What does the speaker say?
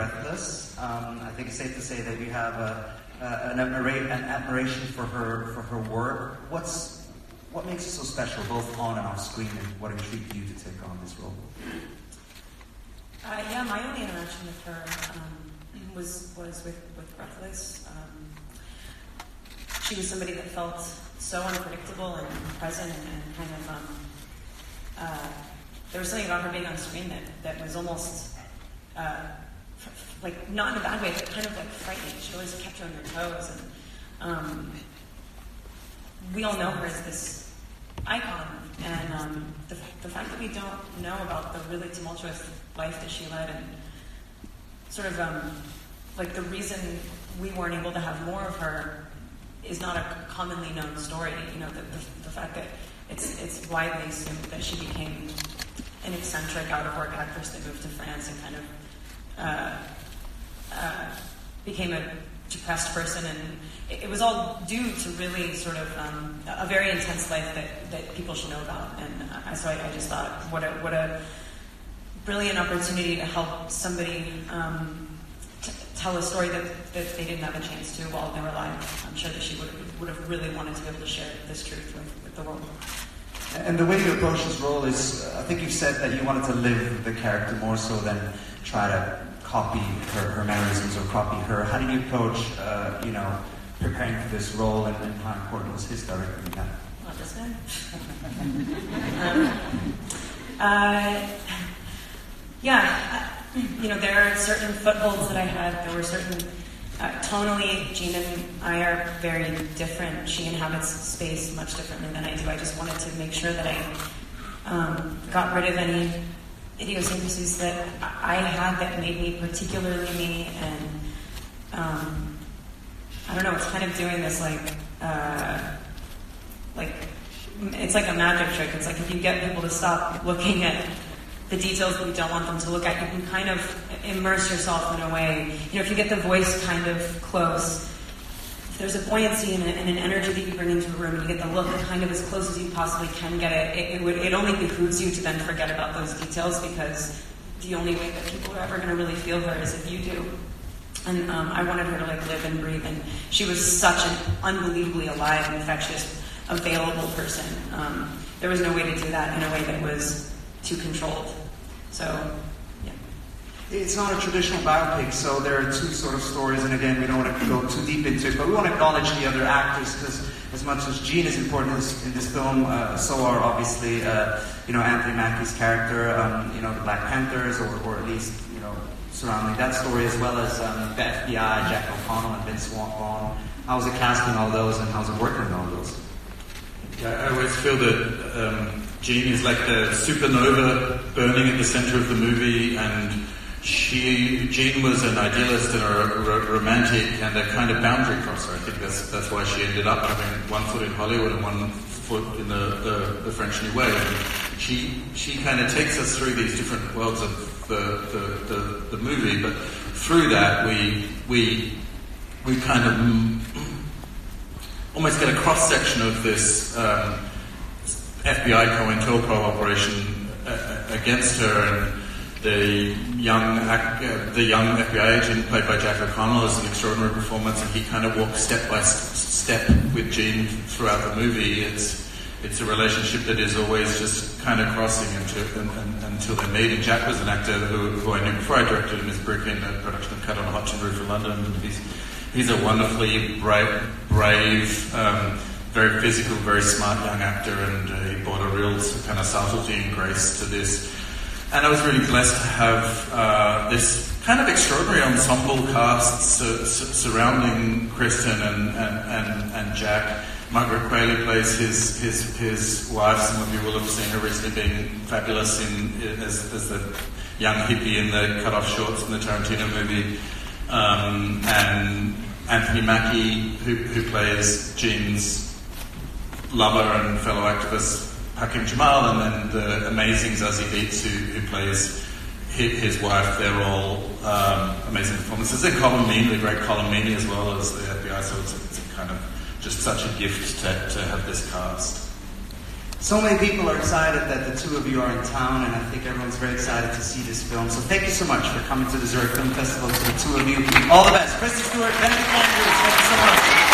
Breathless. I think it's safe to say that you have an admiration for her work. What makes it so special, both on and off screen, and what intrigued you to take on this role? Yeah, my only interaction with her was with Breathless. She was somebody that felt so unpredictable and present, and kind of there was something about her being on screen that was almost like, not in a bad way, but kind of like frightening. She always kept you on your toes, and we all know her as this icon, and the fact that we don't know about the really tumultuous life that she led, and sort of like the reason we weren't able to have more of her is not a commonly known story. You know, the fact that it's widely assumed that she became an eccentric, out-of-work actress that moved to France and kind of became a depressed person, and it was all due to really sort of a very intense life that people should know about. And so I just thought, what a brilliant opportunity to help somebody tell a story that they didn't have a chance to while they were alive. I'm sure that she would have really wanted to be able to share this truth with the world. And the way you approach this role is, I think you've said that you wanted to live the character more so than try to copy her mannerisms or copy her. How did you approach, preparing for this role, and how important was his directing in that? Not this guy. There are certain footholds that I had. There were certain tonally, Jean and I are very different. She inhabits space much differently than I do. I just wanted to make sure that I got rid of any idiosyncrasies that I had that made me particularly me. And I don't know, it's kind of doing this like it's like a magic trick. It's like if you get people to stop looking at the details that you don't want them to look at, you can kind of immerse yourself in a way. If you get the voice kind of close, if there's a buoyancy and an energy that you bring into a room, and you get the look kind of as close as you possibly can get it only behooves you to then forget about those details, because the only way that people are ever going to really feel her is if you do. And I wanted her to live and breathe, and she was such an unbelievably alive and infectious, available person. There was no way to do that in a way that was too controlled. So, yeah. It's not a traditional biopic, so there are two sort of stories, and again, we don't want to go too deep into it, but we want to acknowledge the other actors, because as much as Jean is important in this film, so are obviously, Anthony Mackie's character, the Black Panthers, or at least, surrounding that story, as well as the FBI, Jack O'Connell and Vince Vaughn. How's it casting all those, and how's it working on all those? Yeah, I always feel that Jean is like the supernova burning at the center of the movie, and Jean was an idealist and a romantic and a kind of boundary crosser. I think that's why she ended up having one foot in Hollywood and one foot in the French New Wave. And she kind of takes us through these different worlds of the movie, but through that we kind of almost get a cross section of this FBI COINTELPRO operation against her, and the young FBI agent played by Jack O'Connell is an extraordinary performance, and he kind of walks step by step with Jean throughout the movie. It's a relationship that is always just kind of crossing until they meet. And Jack was an actor who I knew before I directed him as Brick in a production of Cut on a Hot Tin Roof in London. And he's a wonderfully brave, very physical, very smart young actor, and he brought a real kind of subtlety and grace to this. And I was really blessed to have this kind of extraordinary ensemble cast surrounding Kristen and Jack. Margaret Qualley plays his wife. Some of you will have seen her recently being fabulous as the young hippie in the cut-off shorts in the Tarantino movie. And Anthony Mackie, who plays Jean's lover and fellow activist Hakim Jamal, and then the amazing Zazie Beetz, who plays his wife. They're all amazing performances. And Colin Meaney, the great Colin Meaney, as well as the FBI. So it's a kind of just such a gift to have this cast. So many people are excited that the two of you are in town, and I think everyone's very excited to see this film. So thank you so much for coming to the Zurich Film Festival, to the two of you. All the best. Kristen, Stewart, Benedict Andrews, thank you so much.